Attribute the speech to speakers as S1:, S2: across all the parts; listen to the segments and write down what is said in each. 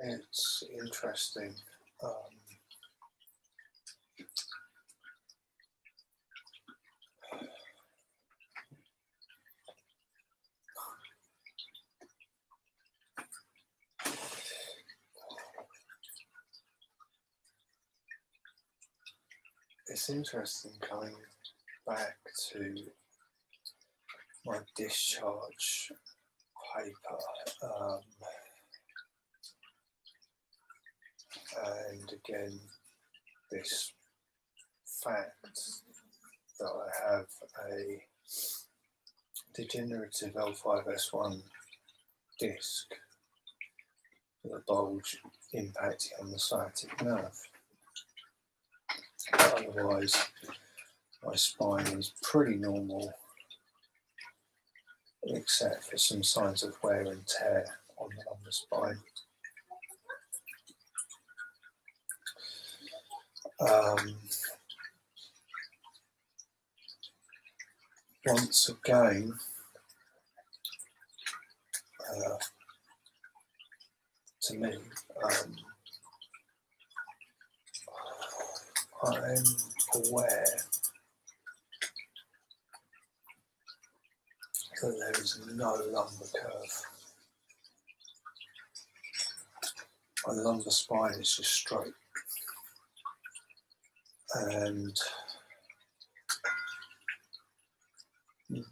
S1: It's interesting. It's interesting coming back to my discharge paper, and again this fact that I have a degenerative L5S1 disc with a bulge impacting on the sciatic nerve. But otherwise, my spine is pretty normal, except for some signs of wear and tear on the lumbar spine. Once again, to me, I'm aware that there is no lumbar curve. My lumbar spine is just straight. And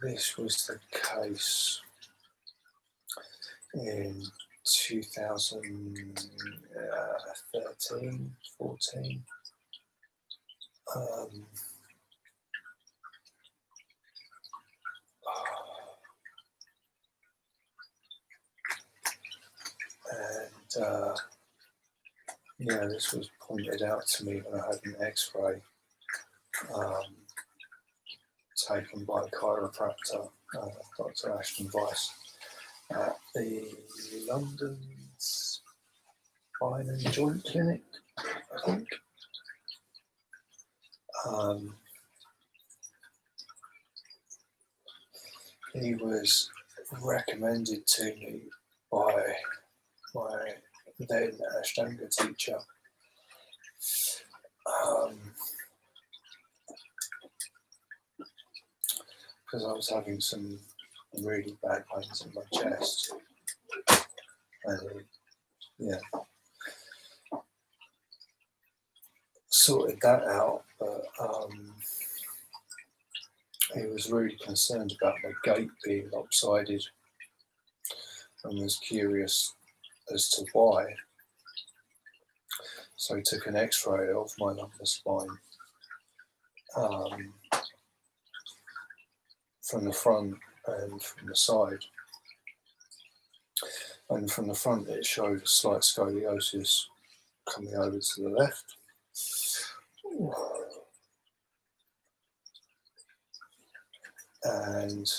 S1: this was the case in 2013, 14. Yeah, this was pointed out to me when I had an X-ray taken by a chiropractor, Dr. Ashton Weiss, at the London Spine and Joint Clinic, I think. He was recommended to me by my then Ashtanga teacher, because I was having some really bad pains in my chest. and sorted that out, but he was really concerned about my gait being lopsided and was curious as to why. So he took an x-ray of my lumbar spine from the front and from the side. And from the front it showed a slight scoliosis coming over to the left. And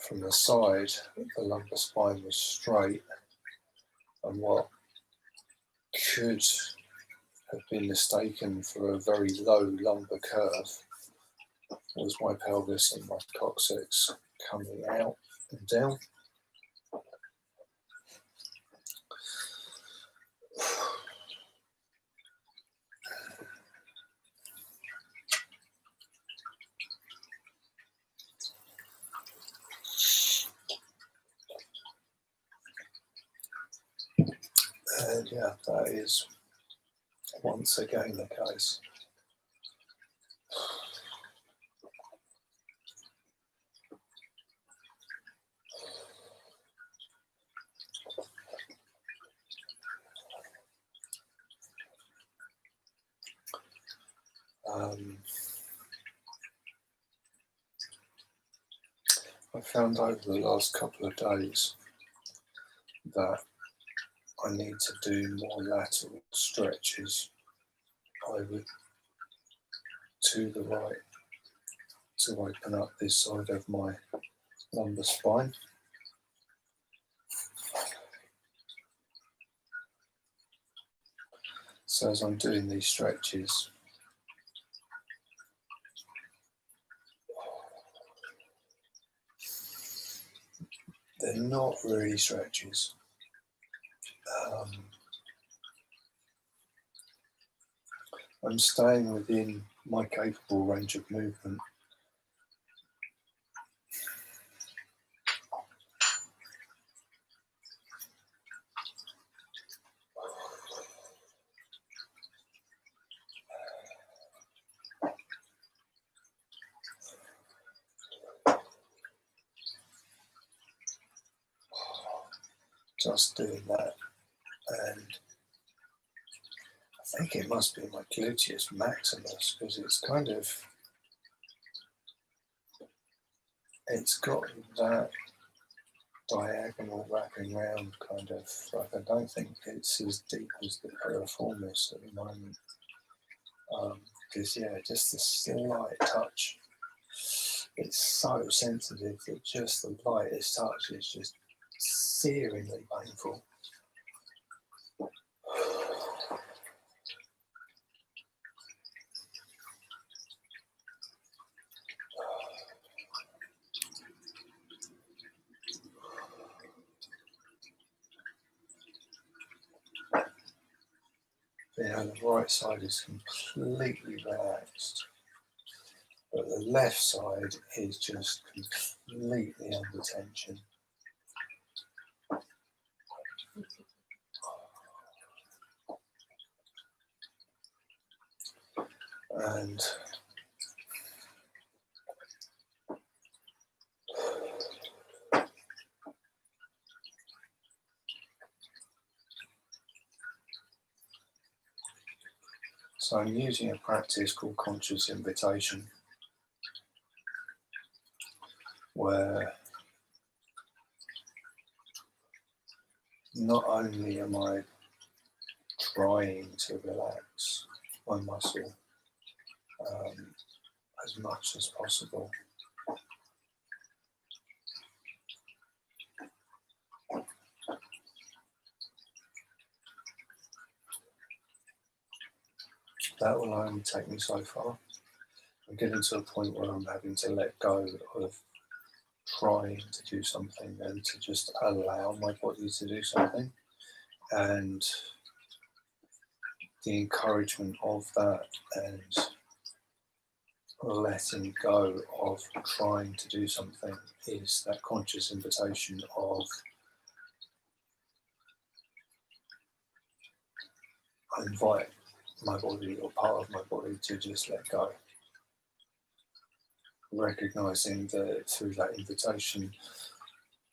S1: from the side, the lumbar spine was straight, and what could have been mistaken for a very low lumbar curve was my pelvis and my coccyx coming out and down. And yeah, that is once again the case. I found over the last couple of days that I need to do more lateral stretches over to the right to open up this side of my lumbar spine. So as I'm doing these stretches, they're not really stretches. I'm staying within my capable range of movement. Just doing that, and I think it must be my gluteus maximus, because it's kind of, it's got that diagonal wrapping round kind of, like I don't think it's as deep as the piriformis at the moment, because yeah, just the slight touch, it's so sensitive that just the lightest touch is just searingly painful. Yeah, the right side is completely relaxed, but the left side is just completely under tension. And so I'm using a practice called conscious invitation, where not only am I trying to relax my muscle as much as possible, that will only take me so far. I'm getting to a point where I'm having to let go of trying to do something and to just allow my body to do something, and the encouragement of that and letting go of trying to do something is that conscious invitation of I invite my body or part of my body to just let go. Recognizing that through that invitation,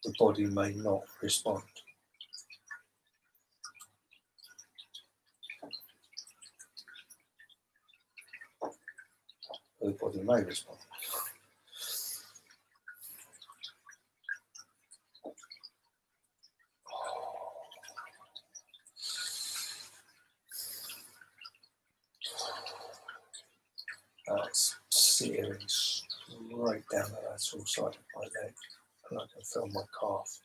S1: the body may not respond. The body may respond. That's searing straight down the lateral side of my leg, and I can feel my calf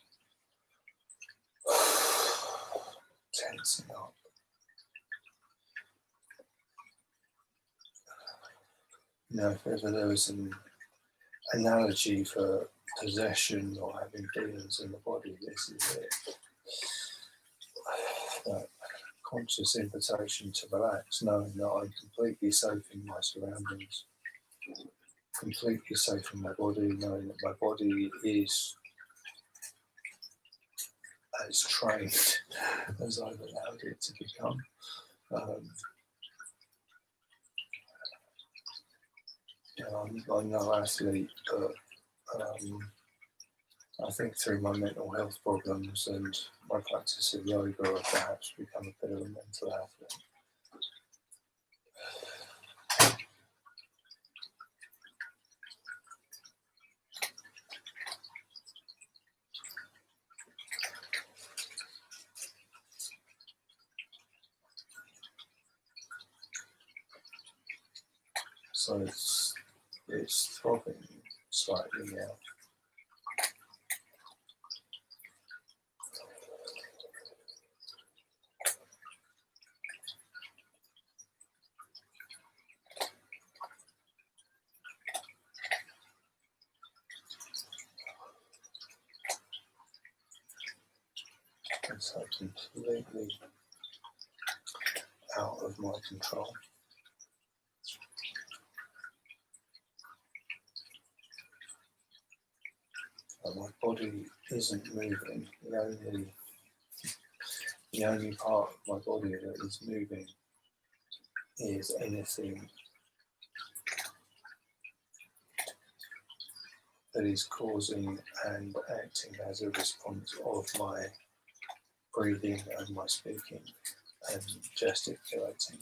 S1: tensing up. Now, if ever there was an analogy for possession or having demons in the body, this is it. That conscious invitation to relax, knowing that I'm completely safe in my surroundings, completely safe in my body, knowing that my body is as trained as I've allowed it to become. I'm no athlete, but I think through my mental health problems and my practice of yoga, I've perhaps become a bit of a mental athlete. So it's throbbing slightly now. It's so completely out of my control. And my body isn't moving. The only part of my body that is moving is anything that is causing and acting as a response of my breathing and my speaking and gesticulating.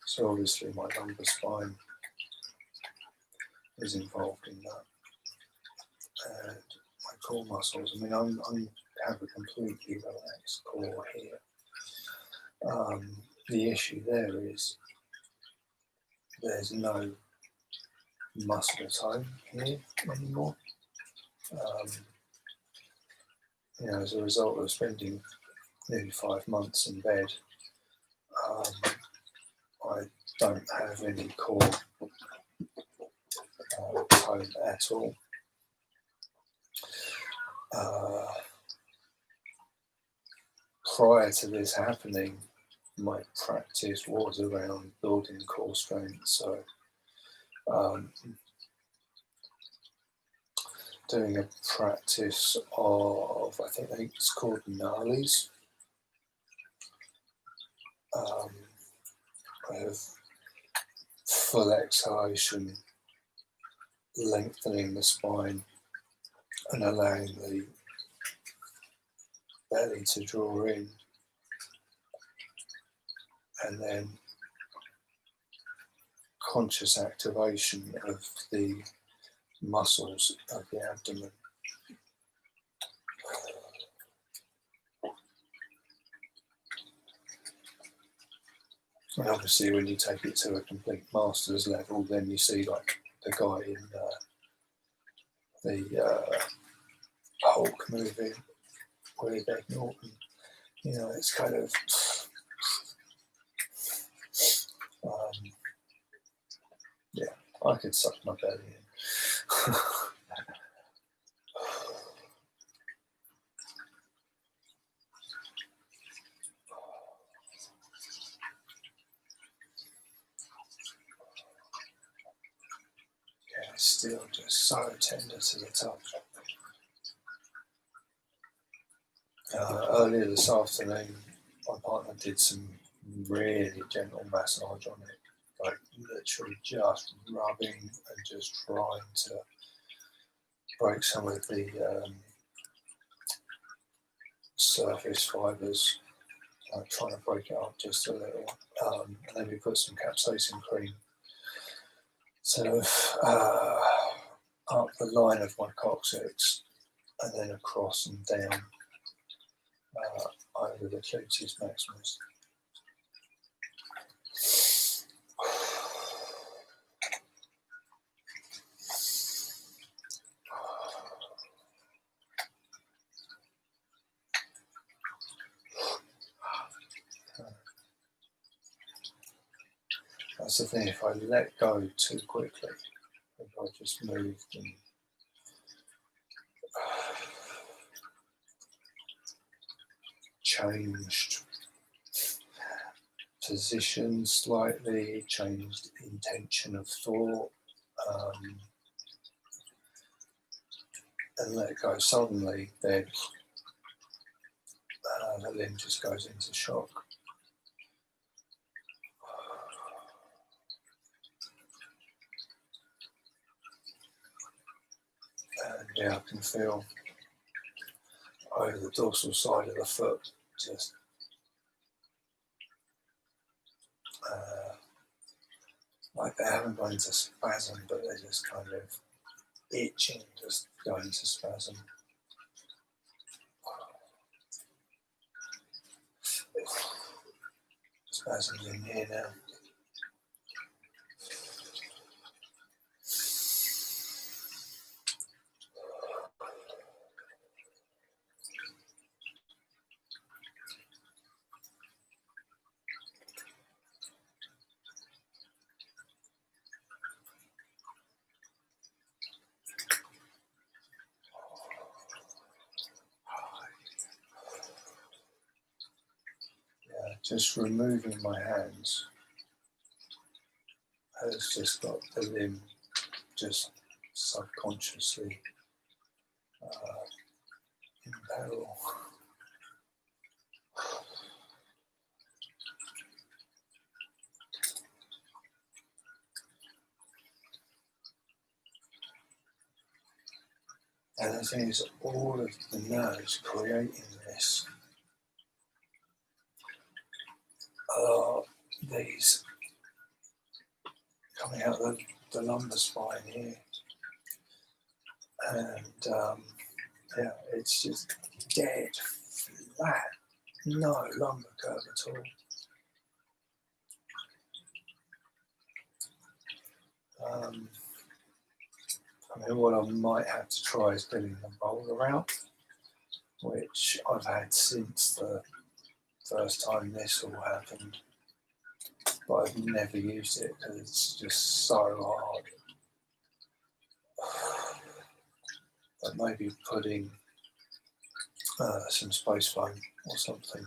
S1: So obviously my lumbar spine is involved in that, and my core muscles. I mean, I have a completely relaxed core here. The issue there is there's no muscle tone here anymore. As a result of spending nearly 5 months in bed, I don't have any core tone at all. Prior to this happening, my practice was around building core strength. So doing a practice of, I think it's called Nali's. Of full exhalation, lengthening the spine and allowing the belly to draw in, and then conscious activation of the muscles of the abdomen. And obviously when you take it to a complete master's level, then you see like the guy in the Hulk movie with Ed Norton. It's kind of I could suck my belly in. still just so tender to the touch. Earlier this afternoon, my partner did some really gentle massage on it, like literally just rubbing and just trying to break some of the surface fibres, trying to break it up just a little. And then we put some capsaicin cream sort of up the line of my coccyx and then across and down over the gluteus maximus. That's the thing, if I let go too quickly, if I just moved and changed position slightly, changed intention of thought, and let go suddenly, then the limb just goes into shock. And yeah, I can feel over the dorsal side of the foot just like they haven't gone into spasm, but they're just kind of itching, just going into spasm. Spasms in here now. Just removing my hands has just got the limb just subconsciously in peril. And the thing is, all of the nerves creating this are these coming out of the lumbar spine here, and yeah, it's just dead flat, no lumbar curve at all. I mean, what I might have to try is getting the roller out, which I've had since the first time this all happened, but I've never used it because it's just so hard. But maybe putting some space foam or something,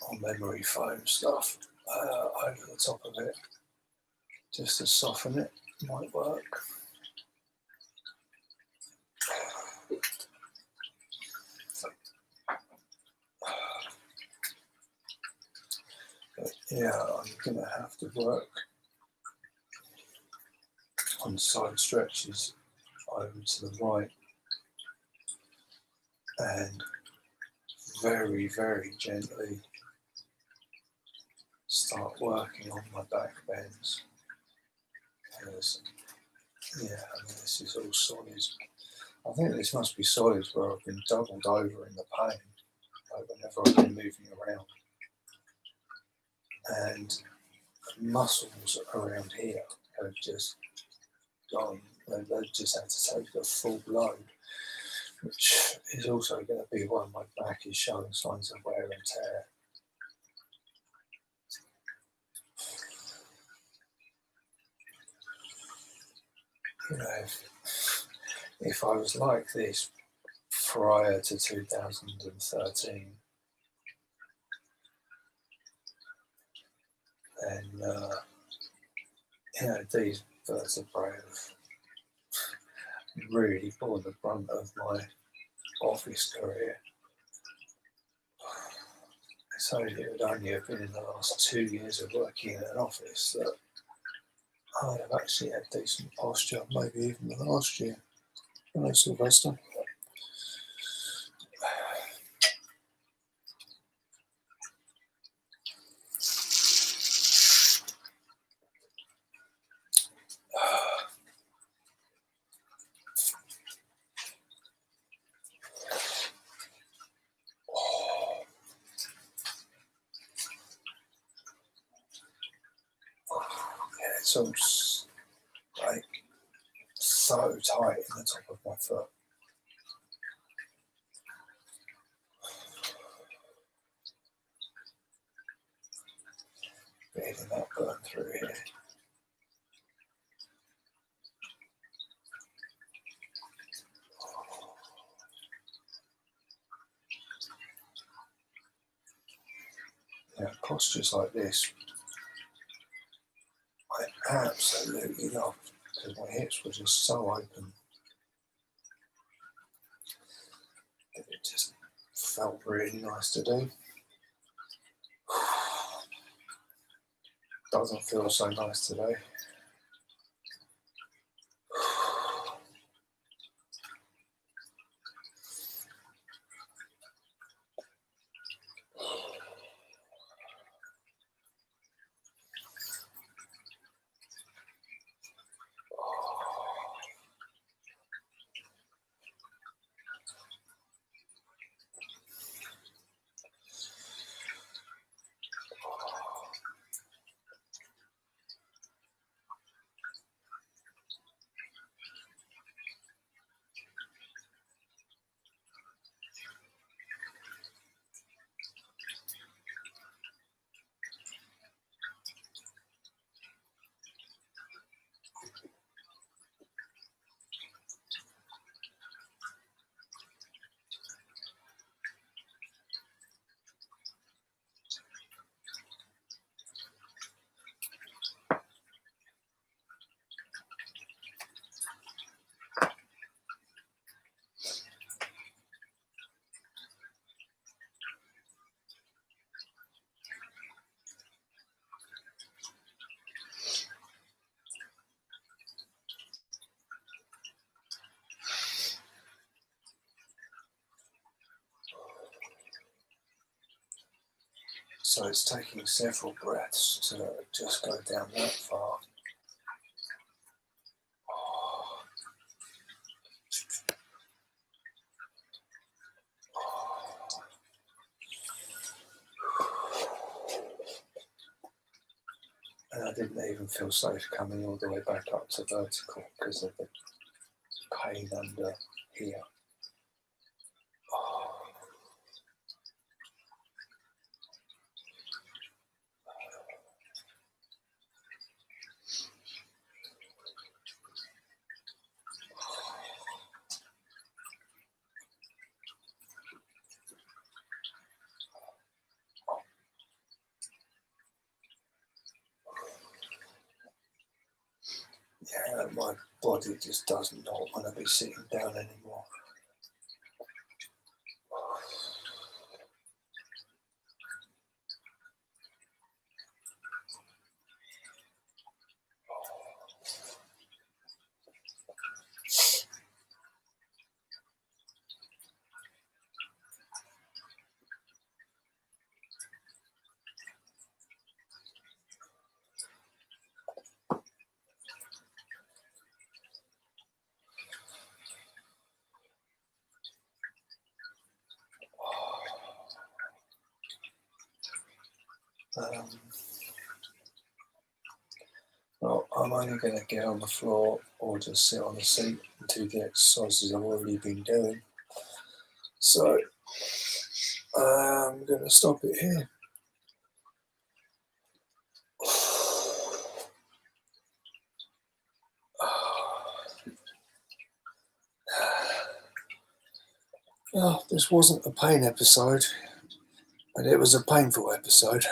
S1: or memory foam stuff over the top of it, just to soften it, might work. But yeah, I'm going to have to work on side stretches over to the right and very, very gently start working on my back bends. Because, yeah, I mean, this is all solids. I think this must be solids where I've been doubled over in the pain, like whenever I've been moving around. And the muscles around here have just gone, they've just had to take the full load, which is also going to be why my back is showing signs of wear and tear. You know, if I was like this prior to 2013, then these vertebrae have really borne the brunt of my office career. So it would only have been in the last 2 years of working in an office that I'd have actually had decent posture, maybe even the last year. Hello, Sylvester. It's all like so tight in the top of my foot. Getting that burn through here. Postures like this, I absolutely loved because my hips were just so open. It just felt really nice to do. Doesn't feel so nice today. So it's taking several breaths to just go down that far. And I didn't even feel safe coming all the way back up to vertical because of the pain under here. Yeah, my body just does not want to be sitting down anymore. Well, I'm only going to get on the floor or just sit on the seat and do the exercises I've already been doing. So I'm going to stop it here. Oh, this wasn't a pain episode, but it was a painful episode.